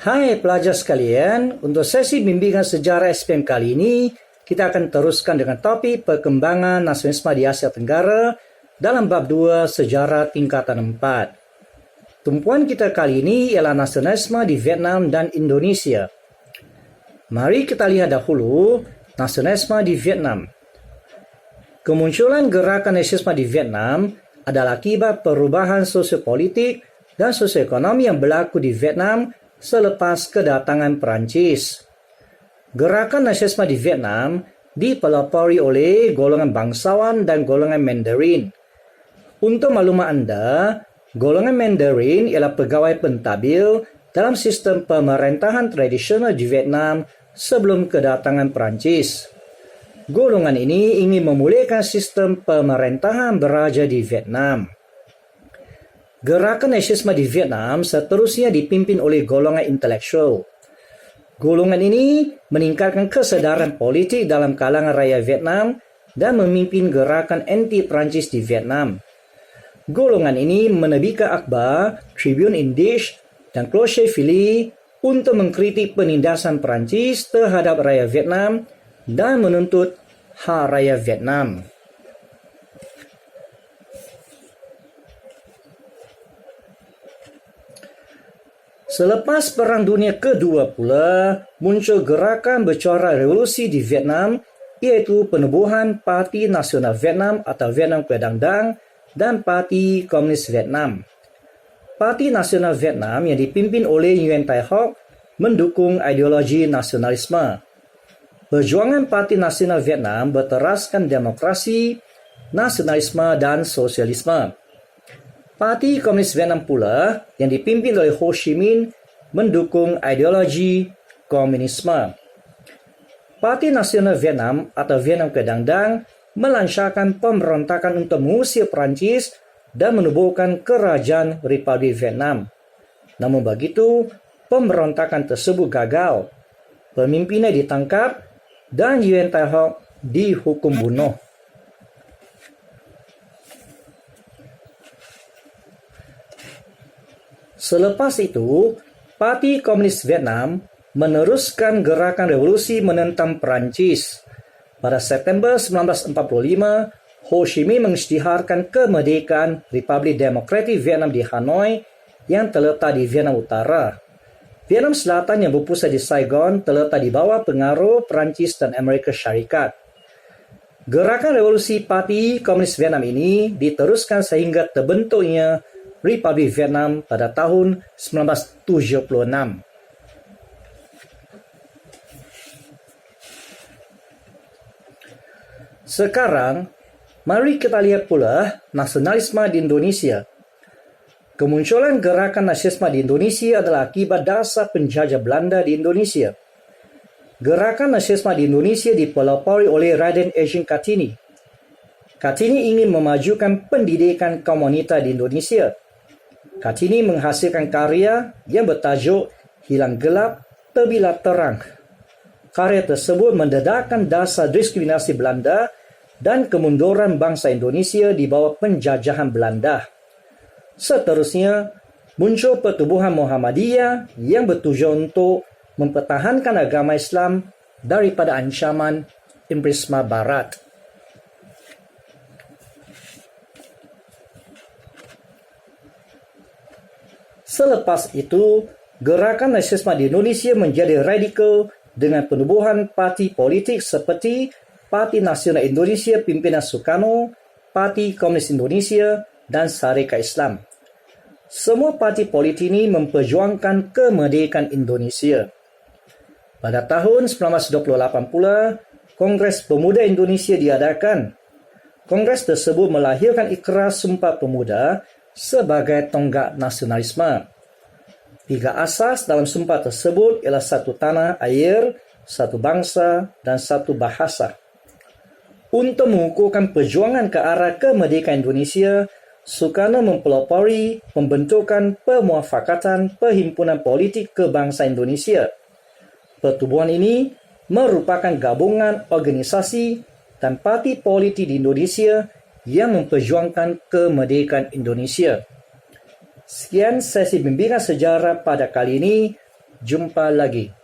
Hai pelajar sekalian, untuk sesi bimbingan sejarah SPM kali ini, kita akan teruskan dengan topik perkembangan nasionalisme di Asia Tenggara dalam bab 2 sejarah tingkatan 4. Tumpuan kita kali ini ialah nasionalisme di Vietnam dan Indonesia. Mari kita lihat dahulu nasionalisme di Vietnam. Kemunculan gerakan nasionalisme di Vietnam adalah akibat perubahan sosiopolitik dan sosioekonomi yang berlaku di Vietnam selepas kedatangan Perancis. Gerakan nasionalisme di Vietnam dipelopori oleh golongan bangsawan dan golongan Mandarin. Untuk maklumat anda, golongan Mandarin ialah pegawai pentadbir dalam sistem pemerintahan tradisional di Vietnam sebelum kedatangan Perancis. Golongan ini ingin memulihkan sistem pemerintahan beraja di Vietnam. Gerakan nasionalisme di Vietnam seterusnya dipimpin oleh golongan intelektual. Golongan ini meningkatkan kesedaran politik dalam kalangan rakyat Vietnam dan memimpin gerakan anti-Perancis di Vietnam. Golongan ini menerbitkan akhbar, Tribune Indische, dan Cloche Philly untuk mengkritik penindasan Perancis terhadap rakyat Vietnam dan menuntut hak rakyat Vietnam. Selepas Perang Dunia Kedua pula, muncul gerakan bercorak revolusi di Vietnam, iaitu penubuhan Parti Nasional Vietnam atau Vietnam Quang Dang dan Parti Komunis Vietnam. Parti Nasional Vietnam yang dipimpin oleh Nguyen Tai Hoc mendukung ideologi nasionalisme. Perjuangan Parti Nasional Vietnam berteraskan demokrasi, nasionalisme dan sosialisme. Parti Komunis Vietnam pula yang dipimpin oleh Ho Chi Minh mendukung ideologi komunisme. Parti Nasional Vietnam atau Vietnam Quang Dang melancarkan pemberontakan untuk mengusir Perancis dan menubuhkan kerajaan Republik Vietnam. Namun begitu, pemberontakan tersebut gagal. Pemimpinnya ditangkap dan Nguyen Tai Hoc dihukum bunuh. Selepas itu, Parti Komunis Vietnam meneruskan gerakan revolusi menentang Perancis. Pada September 1945, Ho Chi Minh mengisytiharkan kemerdekaan Republik Demokratik Vietnam di Hanoi yang terletak di Vietnam Utara. Vietnam Selatan yang berpusat di Saigon terletak di bawah pengaruh Perancis dan Amerika Syarikat. Gerakan revolusi Parti Komunis Vietnam ini diteruskan sehingga terbentuknya Republik Vietnam pada tahun 1976. Sekarang, mari kita lihat pula nasionalisme di Indonesia. Kemunculan gerakan nasionalisme di Indonesia adalah akibat dasar penjajah Belanda di Indonesia. Gerakan nasionalisme di Indonesia dipelopori oleh Raden Ejeng Kartini. Kartini ingin memajukan pendidikan kaum wanita di Indonesia. Kartini menghasilkan karya yang bertajuk Hilang Gelap, Terbitlah Terang. Karya tersebut mendedahkan dasar diskriminasi Belanda dan kemunduran bangsa Indonesia di bawah penjajahan Belanda. Seterusnya, muncul pertubuhan Muhammadiyah yang bertujuan untuk mempertahankan agama Islam daripada ancaman imperialisme Barat. Selepas itu, gerakan nasionalisme di Indonesia menjadi radikal dengan penubuhan parti politik seperti Parti Nasional Indonesia pimpinan Sukarno, Parti Komunis Indonesia, dan Syarikat Islam. Semua parti politik ini memperjuangkan kemerdekaan Indonesia. Pada tahun 1928 pula, Kongres Pemuda Indonesia diadakan. Kongres tersebut melahirkan Ikrar Sumpah Pemuda sebagai tonggak nasionalisme. 3 asas dalam sumpah tersebut ialah satu tanah air, satu bangsa, dan satu bahasa. Untuk mengukuhkan perjuangan ke arah kemerdekaan Indonesia, Sukarno mempelopori pembentukan Permuafakatan Perhimpunan Politik Kebangsaan Indonesia. Pertubuhan ini merupakan gabungan organisasi dan parti politik di Indonesia yang memperjuangkan kemerdekaan Indonesia. Sekian sesi bimbingan sejarah pada kali ini. Jumpa lagi.